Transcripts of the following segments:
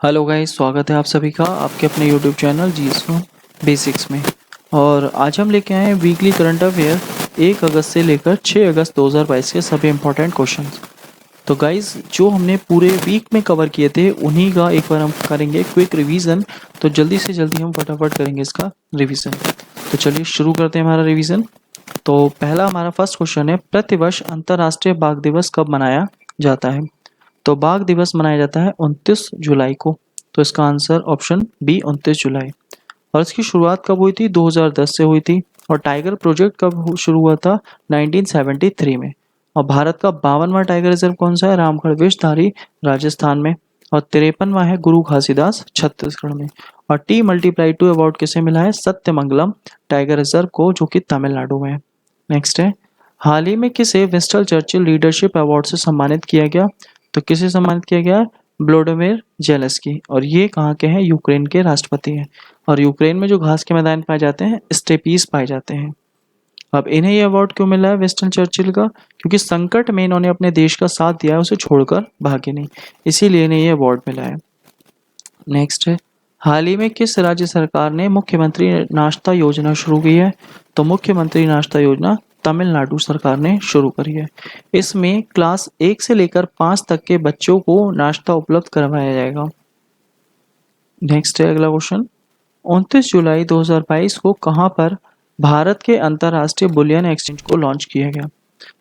Hello guys, स्वागत है आप सभी का आपके अपने यूट्यूब चैनल जीसो बेसिक्स में। और आज हम लेके आए हैं वीकली करंट अफेयर 1 अगस्त से लेकर 6 अगस्त 2022 के सभी इंपॉर्टेंट क्वेश्चंस। तो गाइस, जो हमने पूरे वीक में कवर किए थे उन्हीं का एक बार हम करेंगे क्विक रिवीजन। तो जल्दी से जल्दी हम फटाफट करेंगे इसका रिवीजन। तो चलिए शुरू करते हैं हमारा रिवीजन। तो पहला हमारा फर्स्ट क्वेश्चन है, प्रतिवर्ष अंतर्राष्ट्रीय बाघ दिवस कब मनाया जाता है? तो बाघ दिवस मनाया जाता है 29 जुलाई को। तो इसका आंसर ऑप्शन बी 29 जुलाई। और इसकी शुरुआत कब हुई थी? 2010 से हुई थी। और टाइगर प्रोजेक्ट कब शुरू हुआ था? 1973 में। और भारत का 52वां टाइगर रिजर्व कौन सा है? रामगढ़ विषधारी, राजस्थान में। और 53वां है गुरु घासीदास, छत्तीसगढ़ में। और टी मल्टीप्लाई टू अवार्ड किसे मिला है? सत्यमंगलम टाइगर रिजर्व को, जो कि तमिलनाडु में है। नेक्स्ट है, हाल ही में किसे विंस्टन चर्चिल लीडरशिप अवार्ड से सम्मानित किया गया? तो किसे सम्मानित किया गया? Vladimir Zelensky. और ये कहाँ के हैं? यूक्रेन के राष्ट्रपति हैं। और यूक्रेन में जो घास के मैदान पाए जाते हैं, स्टेपीज पाए जाते हैं। अब इन्हें ये अवार्ड क्यों मिला है विंस्टन चर्चिल का? क्योंकि संकट में इन्होंने अपने देश का साथ दिया है, उसे छोड़कर भागे नहीं, इसीलिए इन्हें ये अवार्ड मिला है। नेक्स्ट है, हाल ही में किस राज्य सरकार ने मुख्यमंत्री नाश्ता योजना शुरू की है? तो मुख्यमंत्री नाश्ता योजना तमिलनाडु सरकार ने शुरू करी है। इसमें क्लास 1 से लेकर 5 तक के बच्चों को नाश्ता उपलब्ध करवाया जाएगा। नेक्स्ट है अगला क्वेश्चन, 29 जुलाई 2022 को कहां पर भारत के अंतर्राष्ट्रीय बुलियन एक्सचेंज को लॉन्च किया गया?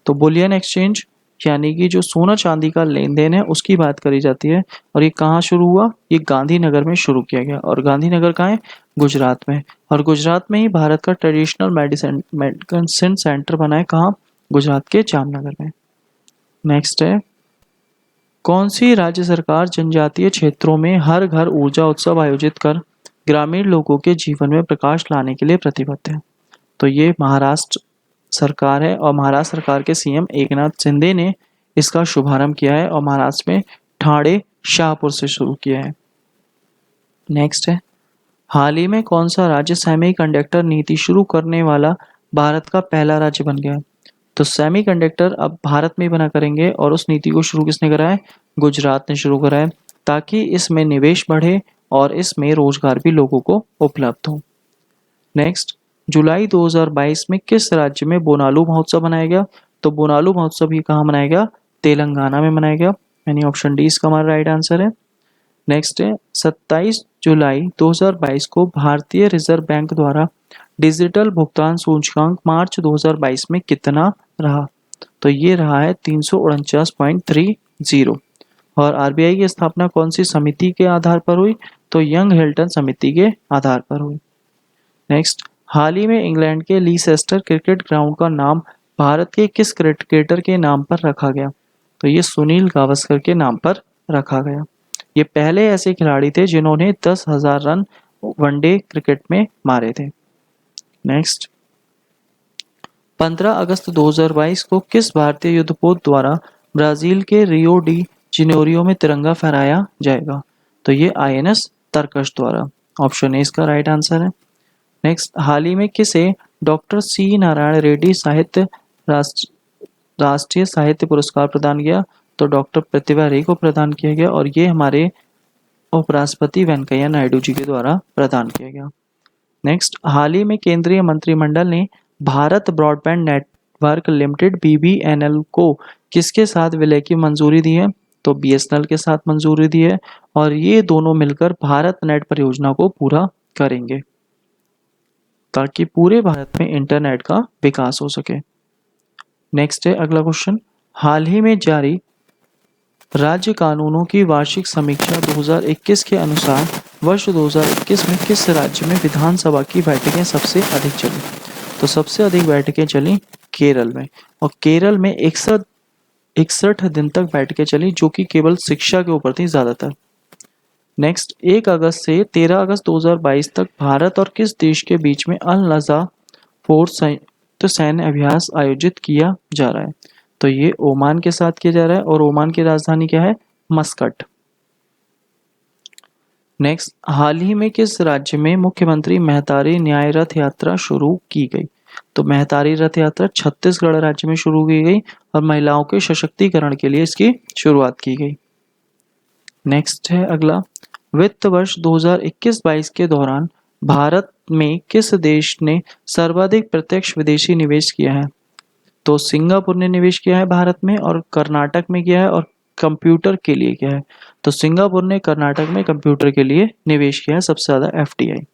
तो बुलियन एक्सचेंज यानी कि जो सोना चांदी का लेन देन है उसकी बात करी जाती है। और ये कहाँ शुरू हुआ? ये गांधीनगर में शुरू किया गया। और गांधीनगर कहाँ है? गुजरात में। और गुजरात में ही भारत का ट्रेडिशनल मेडिसिन सेंटर बना है। कहाँ? गुजरात के जामनगर में। नेक्स्ट है, कौन सी राज्य सरकार जनजातीय क्षेत्रों में हर घर ऊर्जा उत्सव आयोजित कर ग्रामीण लोगों के जीवन में प्रकाश लाने के लिए प्रतिबद्ध है? तो ये महाराष्ट्र सरकार है। और महाराष्ट्र सरकार के सीएम एकनाथ शिंदे ने इसका शुभारंभ किया है। और महाराष्ट्र में ठाणे शाहपुर से शुरू किया है। नेक्स्ट है, हाल ही में कौन सा राज्य सेमीकंडक्टर नीति शुरू करने वाला भारत का पहला राज्य बन गया? तो सेमीकंडक्टर अब भारत में ही बना करेंगे। और उस नीति को शुरू किसने करा है? गुजरात ने शुरू करा है, ताकि इसमें निवेश बढ़े और इसमें रोजगार भी लोगों को उपलब्ध हो। नेक्स्ट, जुलाई 2022 में किस राज्य में बोनालू महोत्सव मनाया गया? तो बोनालू महोत्सव ये कहाँ मनाया गया? तेलंगाना में मनाया गया। यानी ऑप्शन डी इसका हमारा राइट आंसर है। नेक्स्ट है, 27 जुलाई 2022 को भारतीय रिजर्व बैंक द्वारा डिजिटल भुगतान सूचकांक मार्च 2022 में कितना रहा? तो ये रहा है 349.30। और आरबीआई की स्थापना कौन सी समिति के आधार पर हुई? तो यंग हिल्टन समिति के आधार पर हुई। नेक्स्ट, हाल ही में इंग्लैंड के लीसेस्टर क्रिकेट ग्राउंड का नाम भारत के किस क्रिकेटर के नाम पर रखा गया? तो ये सुनील गावस्कर के नाम पर रखा गया। ये पहले ऐसे खिलाड़ी थे जिन्होंने 10,000 रन वनडे क्रिकेट में मारे थे। नेक्स्ट, 15 अगस्त 2022 को किस भारतीय युद्धपोत द्वारा ब्राजील के रियो डी जिनेरियो में तिरंगा फहराया जाएगा? तो ये आईएनएस तरकश द्वारा। ऑप्शन ए इसका राइट आंसर है। नेक्स्ट, हाल ही में किसे डॉक्टर सी नारायण रेड्डी साहित्य राष्ट्रीय साहित्य पुरस्कार प्रदान किया? तो डॉक्टर प्रतिभा रे को प्रदान किया गया। और ये हमारे उपराष्ट्रपति वेंकैया नायडू जी के द्वारा प्रदान किया गया। नेक्स्ट, हाल ही में केंद्रीय मंत्रिमंडल ने Bharat broadband network limited BBNL को किसके साथ विलय की मंजूरी दी है? तो बीएसएनएल के साथ मंजूरी दी है। और ये दोनों मिलकर भारत नेट परियोजना को पूरा करेंगे, ताकि पूरे भारत में इंटरनेट का विकास हो सके। नेक्स्ट है अगला क्वेश्चन, हाल ही में जारी राज्य कानूनों की वार्षिक समीक्षा 2021 के अनुसार वर्ष 2021 में किस राज्य में विधानसभा की बैठकें सबसे अधिक चली? तो सबसे अधिक बैठकें चली केरल में। और केरल में 61 दिन तक बैठकें चली, जो कि केवल शिक्षा के ऊपर थी ज्यादातर। नेक्स्ट, 1 अगस्त से 13 अगस्त 2022 तक भारत और किस देश के बीच में अल नज़ा फोर्स संयुक्त सैन्य अभ्यास आयोजित किया जा रहा है? तो ये ओमान के साथ किया जा रहा है। और ओमान की राजधानी क्या है? मस्कट। नेक्स्ट, हाल ही में किस राज्य में मुख्यमंत्री मेहतारी न्याय रथ यात्रा शुरू की गई? तो मेहतारी रथ यात्रा छत्तीसगढ़ राज्य में शुरू की गई और महिलाओं के सशक्तिकरण के लिए इसकी शुरुआत की गई। नेक्स्ट है अगला, वित्त वर्ष 2021-22 के दौरान भारत में किस देश ने सर्वाधिक प्रत्यक्ष विदेशी निवेश किया है? तो सिंगापुर ने निवेश किया है भारत में, और कर्नाटक में किया है, और कंप्यूटर के लिए किया है। तो सिंगापुर ने कर्नाटक में कंप्यूटर के लिए निवेश किया है सबसे ज्यादा एफडीआई।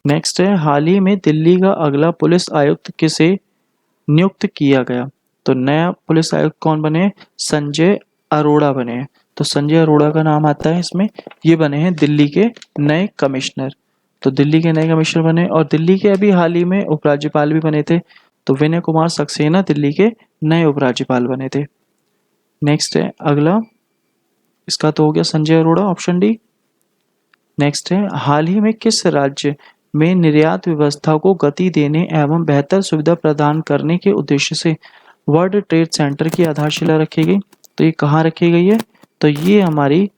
नेक्स्ट है, हाल ही में दिल्ली का अगला पुलिस आयुक्त किसे नियुक्त किया गया? तो नया पुलिस आयुक्त कौन बने? संजय अरोड़ा बने हैं। तो संजय अरोड़ा का नाम आता है इसमें। ये बने हैं दिल्ली के नए कमिश्नर। तो दिल्ली के नए कमिश्नर बने, और दिल्ली के अभी हाल ही में उपराज्यपाल भी बने थे। तो विनय कुमार सक्सेना दिल्ली के नए उपराज्यपाल बने थे। नेक्स्ट है अगला, इसका तो हो गया Sanjay Arora, option D. Next है, हाल ही में किस राज्य में निर्यात व्यवस्था को गति देने एवं बेहतर सुविधा प्रदान करने के उद्देश्य से वर्ल्ड ट्रेड सेंटर की आधारशिला रखी गई? तो ये कहाँ रखी गई है? तो ये हमारी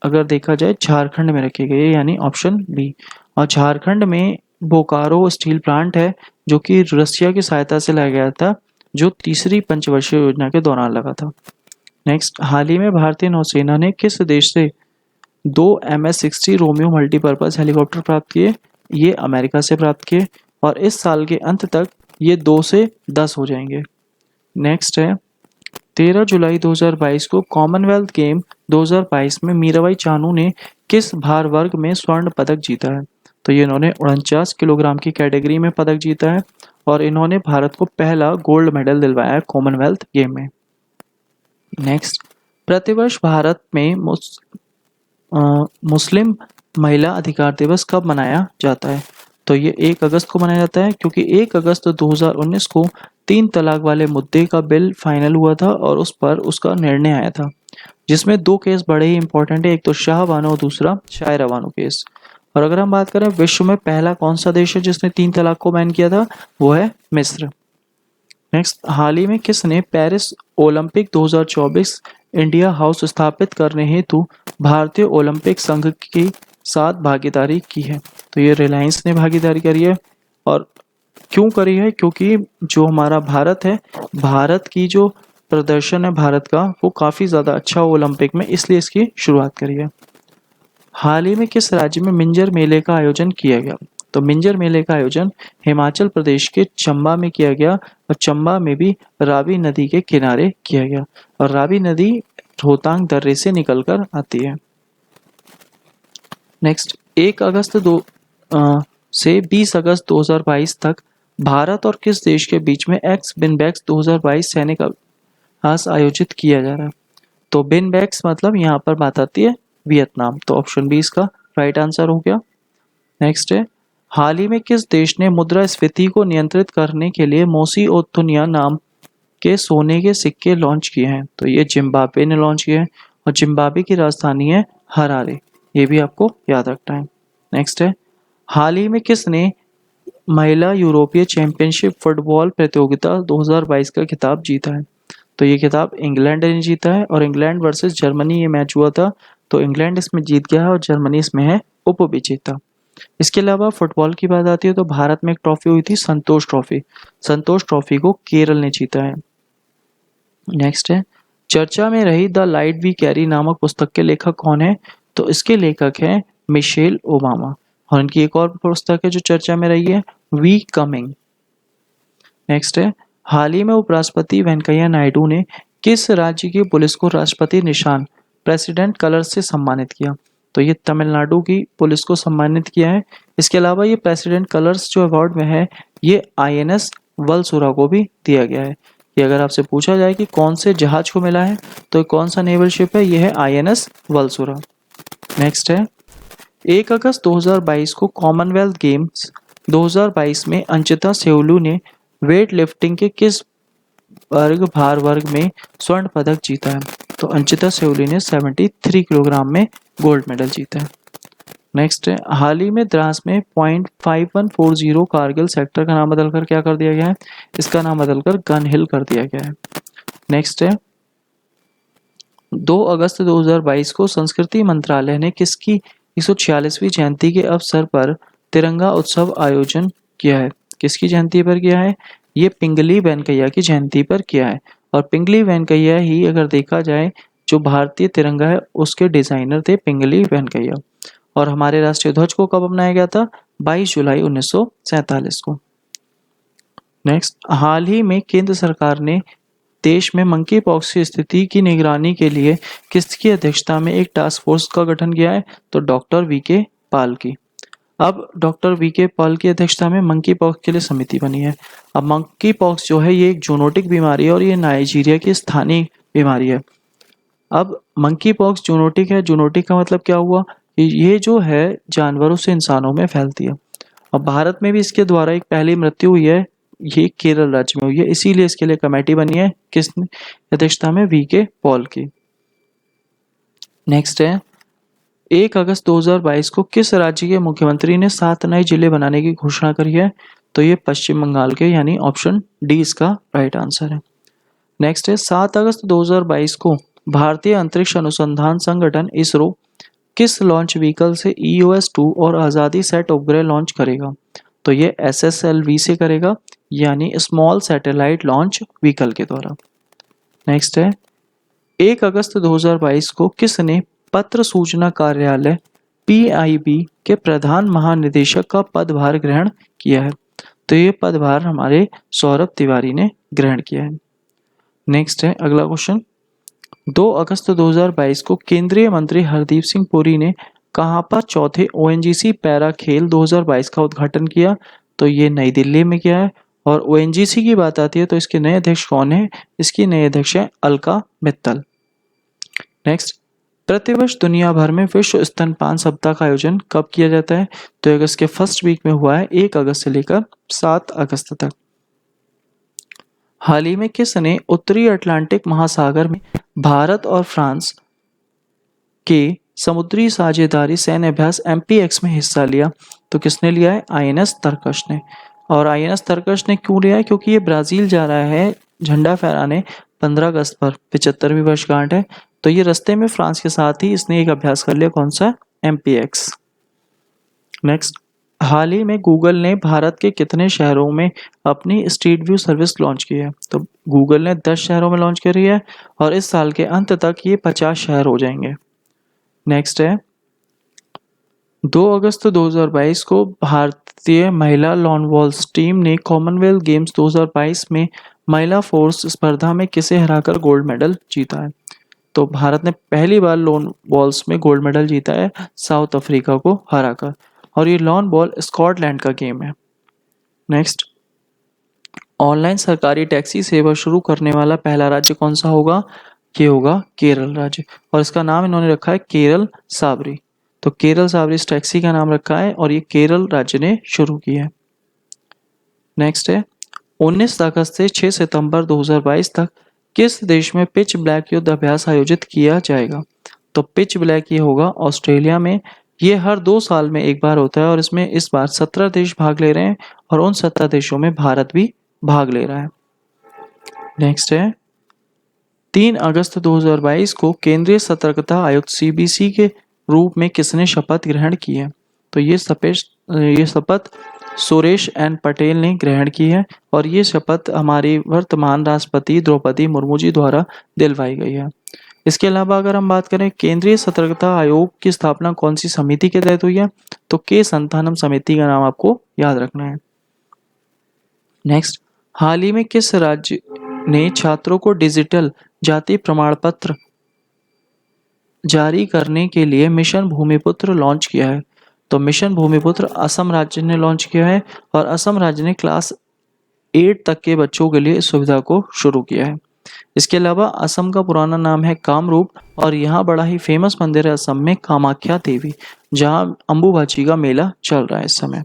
अगर देखा जाए झारखंड में रखी गई है, यानी ऑप्शन बी। और झारखंड में बोकारो स्टील प्लांट है, जो कि रशिया की सहायता से लगाया गया था, जो तीसरी पंचवर्षीय योजना के दौरान लगा था। नेक्स्ट, हाल ही में भारतीय नौसेना ने किस देश से 2 MS-60 रोमियो मल्टीपर्पज हेलीकॉप्टर प्राप्त किए? ये अमेरिका से प्राप्त किए, और इस साल के अंत तक ये 2 से 10 हो जाएंगे। नेक्स्ट है, 13 जुलाई 2022 को कॉमनवेल्थ गेम 2022 में मीराबाई चानू ने किस भार वर्ग में स्वर्ण पदक जीता है? तो ये इन्होंने 49 किलोग्राम की कैटेगरी में पदक जीता है, और इन्होंने भारत को पहला गोल्ड मेडल दिलवाया है कॉमनवेल्थ गेम में। नेक्स्ट, प्रतिवर्ष भारत में मुस्लिम महिला अधिकार दिवस कब मनाया जाता है? तो ये 1 अगस्त को मनाया जाता है, क्योंकि 1 अगस्त 2019 को 3 तलाक वाले मुद्दे का बिल फाइनल हुआ था, और उस पर उसका निर्णय आया था, जिसमें 2 केस बड़े ही इंपॉर्टेंट है, एक तो शाह बानो और दूसरा शायरा बानो केस। और अगर हम बात करें विश्व में पहला कौन सा देश है जिसने 3 तलाक को बैन किया था, वो है मिस्र। नेक्स्ट, हाल ही में किसने पेरिस ओलंपिक 2024 इंडिया हाउस स्थापित करने हेतु भारतीय ओलंपिक संघ के साथ भागीदारी की है? तो ये रिलायंस ने भागीदारी करी है। और क्यों करी है? क्योंकि जो हमारा भारत है, भारत की जो प्रदर्शन है भारत का, वो काफी ज्यादा अच्छा हो ओलंपिक में, इसलिए इसकी शुरुआत करी है। हाल ही में किस राज्य में मिंजर मेले का आयोजन किया गया? तो मिंजर मेले का आयोजन हिमाचल प्रदेश के चंबा में किया गया, और चंबा में भी रावी नदी के किनारे किया गया, और रावी नदी रोहतांग दर्रे से निकलकर आती है। नेक्स्ट, 1 अगस्त से 20 अगस्त 2022 तक भारत और किस देश के बीच में एक्स बिनबैक्स 2022 सैनिक अभ्यास आयोजित किया जा रहा है? तो बिनबैक्स मतलब यहाँ पर बात आती है वियतनाम। तो ऑप्शन बी इसका राइट आंसर हो गया। नेक्स्ट है, हाल ही में किस देश ने मुद्रास्फीति को नियंत्रित करने के लिए मोसी ओतुनिया नाम के सोने के सिक्के लॉन्च किए हैं? तो ये जिम्बाब्वे ने लॉन्च किए हैं, और जिम्बाब्वे की राजधानी है हरारे। ये भी आपको याद रखना है। नेक्स्ट है, हाल ही में किसने महिला यूरोपीय चैंपियनशिप फुटबॉल प्रतियोगिता 2022 का खिताब जीता है? तो ये खिताब इंग्लैंड ने जीता है, और इंग्लैंड वर्सेस जर्मनी ये मैच हुआ था, तो इंग्लैंड इसमें जीत गया है, और जर्मनी इसमें है उपविजेता। इसके अलावा फुटबॉल की बात आती है तो भारत में एक ट्रॉफी हुई थी, संतोष ट्रॉफी। संतोष ट्रॉफी को केरल ने जीता है। नेक्स्ट है, चर्चा में रही द लाइट वी कैरी नामक पुस्तक के लेखक कौन है? तो इसके लेखक हैं मिशेल ओबामा, और इनकी एक और पुस्तक है जो चर्चा में रही है, वी कमिंग। नेक्स्ट है, हाल ही में उपराष्ट्रपति वेंकैया नायडू ने किस राज्य की पुलिस को राष्ट्रपति निशान प्रेसिडेंट कलर से सम्मानित किया? तो ये तमिलनाडु की पुलिस को सम्मानित किया है। इसके अलावा ये प्रेसिडेंट कलर्स जो अवार्ड में है, ये INS वलसुरा को भी दिया गया है। कि अगर आपसे पूछा जाए कि कौन से जहाज को मिला है, तो कौन सा नेवल शिप है, ये है INS वलसुरा। नेक्स्ट है, 1 अगस्त 2022 को कॉमनवेल्थ गेम्स 2022 में अंचिता सेउलू ने वेट लिफ्टिंग के किस भार वर्ग में स्वर्ण पदक जीता है? तो अंचिता सेउली ने 73 किलोग्राम में गोल्ड मेडल जीता है। नेक्स्ट है, हाल ही में द्रास में .5140 कारगिल सेक्टर का नाम बदलकर क्या कर दिया गया है? इसका नाम बदलकर गन हिल कर दिया गया है। नेक्स्ट है, 2 अगस्त 2022 को संस्कृति मंत्रालय ने किसकी 146वीं जयंती के अवसर पर तिरंगा उत्सव आयोजन किया है? किसकी जयंती पर किया है? ये पिंगली वेंकैया की जयंती पर किया है। और पिंगली वेंकैया ही अगर देखा जाए जो भारतीय तिरंगा है उसके डिजाइनर थे पिंगली वेंकैया। और हमारे राष्ट्रीय ध्वज को कब अपनाया गया था? 22 जुलाई 1947 को। नेक्स्ट, हाल ही में केंद्र सरकार ने देश में मंकी पॉक्स की स्थिति की निगरानी के लिए किसकी अध्यक्षता में एक टास्क फोर्स का गठन किया है? तो डॉक्टर वीके पॉल की। अब डॉक्टर वीके पॉल की अध्यक्षता में मंकी पॉक्स के लिए समिति बनी है। अब मंकी पॉक्स जो है ये एक जूनोटिक बीमारी है और ये नाइजीरिया की स्थानीय बीमारी है। अब मंकी पॉक्स जूनोटिक है, जूनोटिक का मतलब क्या हुआ कि ये जो है जानवरों से इंसानों में फैलती है। अब भारत में भी इसके द्वारा एक पहली मृत्यु हुई है, ये केरल राज्य में हुई है, इसीलिए इसके लिए कमेटी बनी है किसने अध्यक्षता में? वीके पॉल की। नेक्स्ट है, 1 अगस्त 2022 को किस राज्य के मुख्यमंत्री ने 7 नए जिले बनाने की घोषणा करी है? तो ये पश्चिम बंगाल के, यानी ऑप्शन डी इसका राइट आंसर है। नेक्स्ट है, 7 अगस्त 2022 को भारतीय अंतरिक्ष अनुसंधान संगठन इसरो किस लॉन्च व्हीकल से EOS-2 और आज़ादी सेट उपग्रह लॉन्च करेगा? तो ये SSLV से करेगा, यानी स्मॉल सैटेलाइट लॉन्च व्हीकल के द्वारा। नेक्स्ट है, 1 अगस्त 2022 को किसने पत्र सूचना कार्यालय PIB के प्रधान महानिदेशक का पदभार ग्रहण किया है? तो ये पदभार हमारे सौरभ तिवारी ने ग्रहण किया है। नेक्स्ट है अगला क्वेश्चन, 2 अगस्त 2022 को केंद्रीय मंत्री हरदीप सिंह पुरी ने कहां पर चौथे ONGC पैरा खेल 2022 का उद्घाटन किया? तो ये नई दिल्ली में किया है। और ONGC की बात आती है तो इसके नए अध्यक्ष कौन है? इसकी नए अध्यक्ष है अलका मित्तल। नेक्स्ट, प्रतिवर्ष दुनिया भर में विश्व स्तनपान सप्ताह का आयोजन कब किया जाता है? तो अगस्त के फर्स्ट वीक में हुआ है, 1 अगस्त से लेकर 7 अगस्त तक। हाल ही में किसने उत्तरी अटलांटिक महासागर में भारत और फ्रांस के समुद्री साझेदारी सैन्य अभ्यास MPX में हिस्सा लिया? तो किसने लिया है? INS तरकश ने। और INS तरकश ने क्यों लिया है? क्योंकि ये ब्राजील जा रहा है झंडा फहराने 15 अगस्त पर, 75वीं वर्षगांठ है। तो ये रास्ते में फ्रांस के साथ ही इसने एक अभ्यास कर लिया, कौन सा? MPX। नेक्स्ट, हाल ही में गूगल ने भारत के कितने शहरों में अपनी स्ट्रीट व्यू सर्विस लॉन्च की है? तो गूगल ने 10 शहरों में लॉन्च करी है और इस साल के अंत तक ये 50 शहर हो जाएंगे। नेक्स्ट है, 2 अगस्त 2022 को भारतीय महिला लॉन बॉल्स टीम ने कॉमनवेल्थ गेम्स 2022 में महिला फोर्स स्पर्धा में किसे हराकर गोल्ड मेडल जीता है? तो भारत ने पहली बार लॉन बॉल्स में गोल्ड मेडल जीता है साउथ अफ्रीका को हराकर, और ये लॉन बॉल स्कॉटलैंड का गेम है। नेक्स्ट, ऑनलाइन सरकारी टैक्सी सेवा शुरू करने वाला पहला राज्य कौन सा होगा? ये होगा केरल राज्य, और इसका नाम इन्होंने रखा है केरल साबरी। तो केरल साबरी इस टैक्सी का नाम रखा है और ये केरल राज्य ने शुरू की है। नेक्स्ट है, 19 अगस्त से 6 सितंबर 2022 तक किस देश में पिच ब्लैक युद्ध अभ्यास आयोजित किया जाएगा? तो पिच ब्लैक ये होगा ऑस्ट्रेलिया में। ये हर 2 साल में एक बार होता है और इसमें इस बार 17 देश भाग ले रहे हैं और उन 17 देशों में भारत भी भाग ले रहा है। नेक्स्ट है, 3 अगस्त 2022 को केंद्रीय सतर्कता आयुक्त CBC के रूप में किसने शपथ ग्रहण की है? तो ये शपथ सुरेश एन पटेल ने ग्रहण की है और ये शपथ हमारी वर्तमान राष्ट्रपति द्रौपदी मुर्मू जी द्वारा दिलवाई गई है। इसके अलावा अगर हम बात करें केंद्रीय सतर्कता आयोग की स्थापना कौन सी समिति के तहत हुई है? तो के संतानम समिति का नाम आपको याद रखना है। नेक्स्ट, हाल ही में किस राज्य ने छात्रों को डिजिटल जाति प्रमाण पत्र जारी करने के लिए मिशन भूमिपुत्र लॉन्च किया है? तो मिशन भूमिपुत्र असम राज्य ने लॉन्च किया है और असम राज्य ने क्लास 8 तक के बच्चों के लिए इस सुविधा को शुरू किया है। इसके अलावा असम का पुराना नाम है कामरूप और यहाँ बड़ा ही फेमस मंदिर है असम में कामाख्या देवी, जहाँ अम्बुबाची का मेला चल रहा है इस समय।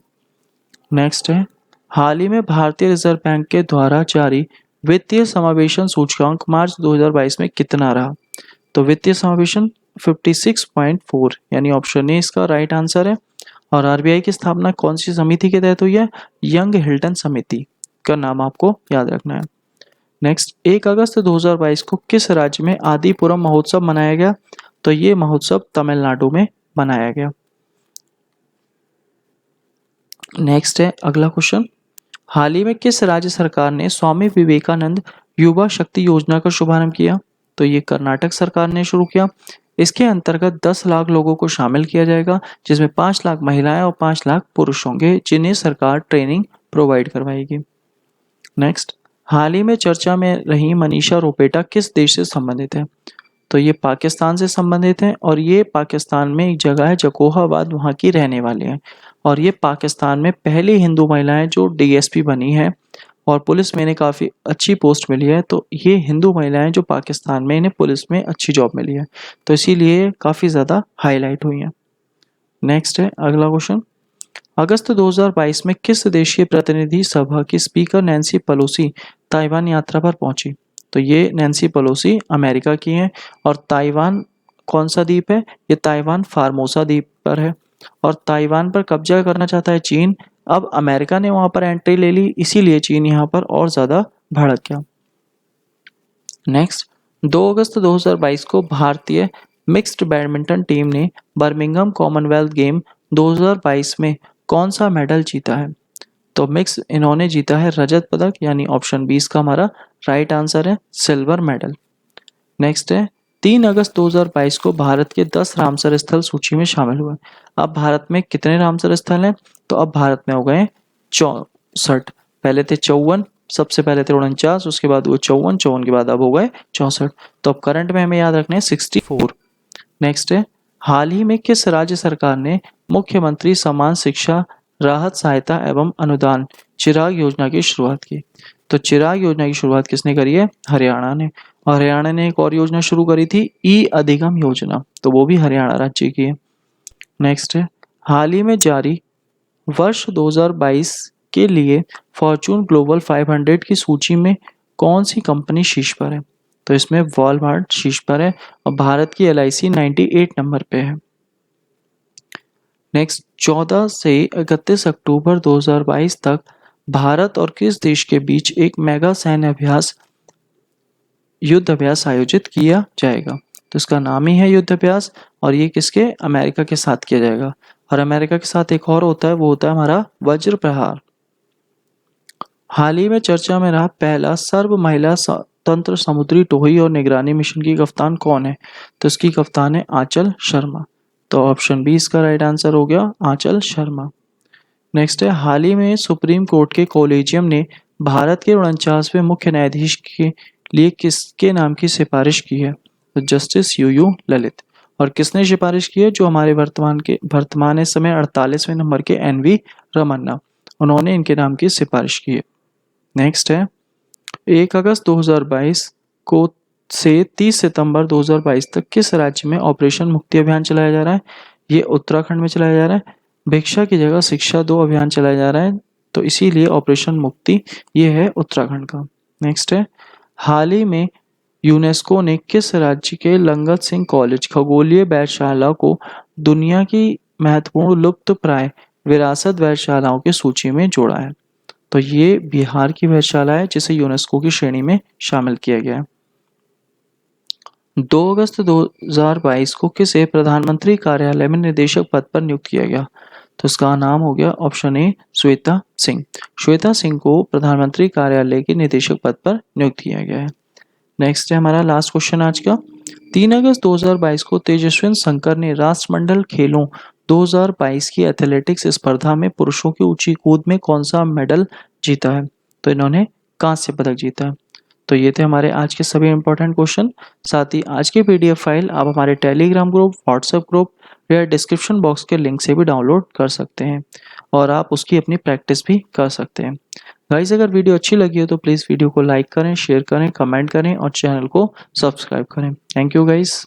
नेक्स्ट है, हाल ही में भारतीय रिजर्व बैंक के द्वारा जारी वित्तीय समावेशन सूचकांक मार्च 2022 में कितना रहा? तो वित्तीय समावेशन 56.4, यानी ऑप्शन ए इसका राइट आंसर है। और RBI की स्थापना कौन सी समिति के तहत हुई है? यंग हिल्टन समिति का नाम आपको याद रखना है। नेक्स्ट, 1 अगस्त 2022 को किस राज्य में आदिपुरम महोत्सव मनाया गया? तो ये महोत्सव तमिलनाडु में मनाया गया। नेक्स्ट है अगला क्वेश्चन, हाल ही में किस राज्य सरकार ने स्वामी विवेकानंद युवा शक्ति योजना का शुभारंभ किया? तो ये कर्नाटक सरकार ने शुरू किया। इसके अंतर्गत 10 लाख लोगों को शामिल किया जाएगा, जिसमें 5 लाख महिलाएं और 5 लाख पुरुष होंगे, जिन्हें सरकार ट्रेनिंग प्रोवाइड करवाएगी। नेक्स्ट, हाल ही में चर्चा में रही मनीषा रोपेटा किस देश से संबंधित है? तो ये पाकिस्तान से संबंधित है और ये पाकिस्तान में एक जगह है जकोहाबाद, वहाँ की रहने वाली हैं। और ये पाकिस्तान में पहली हिंदू महिलाएं जो डीएसपी बनी है और पुलिस में इन्हें काफ़ी अच्छी पोस्ट मिली है। तो ये हिंदू महिलाएं जो पाकिस्तान में, इन्हें पुलिस में अच्छी जॉब मिली है, तो इसीलिए काफ़ी ज़्यादा हाईलाइट हुई हैं। नेक्स्ट है अगला क्वेश्चन, अगस्त 2022 में किस देशीय प्रतिनिधि सभा की स्पीकर नैन्सी पेलोसी ताइवान यात्रा पर पहुंची? तो ये नैन्सी पेलोसी अमेरिका की हैं और ताइवान कौन सा द्वीप है? ये ताइवान फार्मोसा द्वीप पर है और ताइवान पर कब्जा करना चाहता है चीन। अब अमेरिका ने वहां पर एंट्री ले ली, इसीलिए चीन यहाँ पर और ज़्यादा भड़क गया। नेक्स्ट, 2 अगस्त 2022 को भारतीय मिक्स्ड बैडमिंटन टीम ने बर्मिंघम कॉमनवेल्थ गेम 2022 में कौन सा मेडल जीता है? तो मिक्स इन्होंने जीता है रजत पदक, यानी ऑप्शन 20 का हमारा राइट आंसर है सिल्वर मेडल। नेक्स्ट है 3 अगस्त 2022 को भारत के 10 रामसर स्थल सूची में शामिल हुए। अब भारत में कितने रामसर स्थल हैं? तो अब भारत में हो गए 64। पहले थे 54, सबसे पहले थे 49, उसके बाद वो 54, 54 के बाद अब हो गए 64। तो अब करंट में हमें याद रखना है 64। नेक्स्ट है, हाल ही में किस राज्य सरकार ने मुख्यमंत्री समान शिक्षा राहत सहायता एवं अनुदान चिराग योजना की शुरुआत की? तो चिराग योजना की शुरुआत किसने करी है? हरियाणा ने। और हरियाणा ने एक और योजना शुरू करी थी, ई अधिगम योजना, तो वो भी हरियाणा राज्य की है। नेक्स्ट है, हाल ही में जारी वर्ष 2022 के लिए फॉर्चून ग्लोबल 500 की सूची में कौन सी कंपनी शीर्ष पर है? तो इसमें वॉलमार्ट शीर्ष पर है और भारत की LIC 98 नंबर पे है। नेक्स्ट, 14 से 31 अक्टूबर 2022 तक भारत और किस देश के बीच एक मेगा सैन्य अभ्यास युद्ध अभ्यास आयोजित किया जाएगा? तो इसका नाम ही है युद्ध अभ्यास और ये किसके? अमेरिका के साथ किया जाएगा। और अमेरिका के साथ एक और होता है, वो होता है हमारा वज्र प्रहार। हाल ही में चर्चा में रहा पहला सर्व महिला स्वतंत्र समुद्री टोही और निगरानी मिशन की कप्तान कौन है? तो इसकी कप्तान है आंचल शर्मा। तो ऑप्शन 20 का राइट आंसर हो गया आंचल शर्मा। नेक्स्ट है, हाल ही में सुप्रीम कोर्ट के कॉलेजियम ने भारत के 49वें मुख्य न्यायाधीश के लिए किसके नाम की सिफारिश की है? तो जस्टिस यूयू ललित। और किसने सिफारिश की है? जो हमारे वर्तमान इस समय 48वें नंबर के NV रमन्ना, उन्होंने इनके नाम की सिफारिश की है। नेक्स्ट है, 1 अगस्त 2022 को से 30 सितंबर 2022 तक किस राज्य में ऑपरेशन मुक्ति अभियान चलाया जा रहा है? ये उत्तराखंड में चलाया जा रहा है। भिक्षा की जगह शिक्षा 2 अभियान चलाया जा रहा है, तो इसीलिए ऑपरेशन मुक्ति ये है उत्तराखंड का। नेक्स्ट है, हाल ही में यूनेस्को ने किस राज्य के लंगत सिंह कॉलेज खगोलीय वेधशाला को दुनिया की महत्वपूर्ण लुप्त प्राय विरासत वेधशालाओं की सूची में जोड़ा है? तो ये बिहार की वेधशाला है, जिसे यूनेस्को की श्रेणी में शामिल किया गया है। 2 अगस्त 2022 को किसे प्रधानमंत्री कार्यालय में निदेशक पद पर नियुक्त किया गया? तो इसका नाम हो गया ऑप्शन ए श्वेता सिंह। श्वेता सिंह को प्रधानमंत्री कार्यालय के निदेशक पद पर नियुक्त किया गया है। नेक्स्ट है हमारा लास्ट क्वेश्चन आज का, 3 अगस्त 2022 को तेजस्विन शंकर ने राष्ट्रमंडल खेलों 2022 की एथलेटिक्स स्पर्धा में पुरुषों की ऊंची कूद में कौन सा मेडल जीता है? तो इन्होंने कांस्य पदक जीता है। तो ये थे हमारे आज के सभी इंपॉर्टेंट क्वेश्चन। साथ ही आज की PDF फाइल आप हमारे टेलीग्राम ग्रुप, व्हाट्सएप ग्रुप या डिस्क्रिप्शन बॉक्स के लिंक से भी डाउनलोड कर सकते हैं और आप उसकी अपनी प्रैक्टिस भी कर सकते हैं। गाइस, अगर वीडियो अच्छी लगी हो तो प्लीज़ वीडियो को लाइक करें, शेयर करें, कमेंट करें और चैनल को सब्सक्राइब करें। Thank you guys.